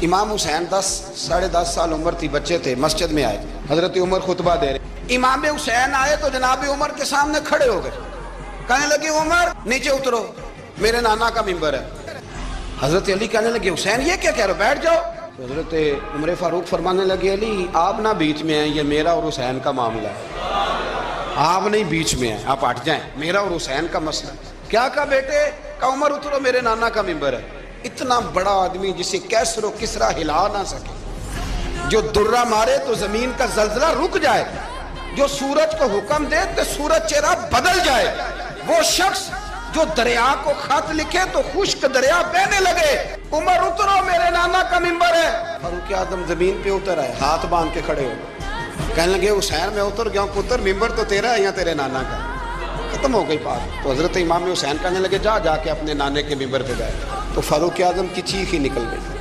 امام حسین 10-10.5 سال عمر تھی، بچے تھے، مسجد میں آئے، حضرت عمر خطبہ دے رہے، امام حسین آئے تو جناب عمر کے سامنے کھڑے ہو گئے، کہنے لگے عمر نیچے اترو، میرے نانا کا ممبر ہے۔ حضرت علی کہنے لگے حسین یہ کیا کہہ رہے ہو، بیٹھ جاؤ۔ تو حضرت عمر فاروق فرمانے لگے علی آپ نہ بیچ میں ہیں، یہ میرا اور حسین کا معاملہ ہے، آپ نہیں بیچ میں ہیں، آپ ہٹ جائیں، میرا اور حسین کا مسئلہ۔ کیا کہا بیٹے؟ کہا عمر اترو، میرے نانا کا ممبر ہے۔ اتنا بڑا آدمی جسے کیسر و کسرا ہلا نہ سکے، جو درہ مارے تو زمین کا زلزلہ رک جائے، جو سورج کو حکم دے تو سورج چہرہ بدل جائے، وہ شخص جو دریا کو خط لکھے تو خشک دریا بہنے لگے، عمر اترو میرے نانا کا ممبر ہے۔ فاروق اعظم زمین پہ اتر آئے، ہاتھ باندھ کے کھڑے ہو، کہنے لگے حسین میں اتر گیا ہوں پتر، ممبر تو تیرا ہے یا تیرے نانا کا؟ ختم ہو گئی بات۔ تو حضرت امام حسین کہنے لگے جا کے اپنے نانے کے ممبر پہ بیٹھ۔ تو فاروق اعظم کی چیخ ہی نکل گئی۔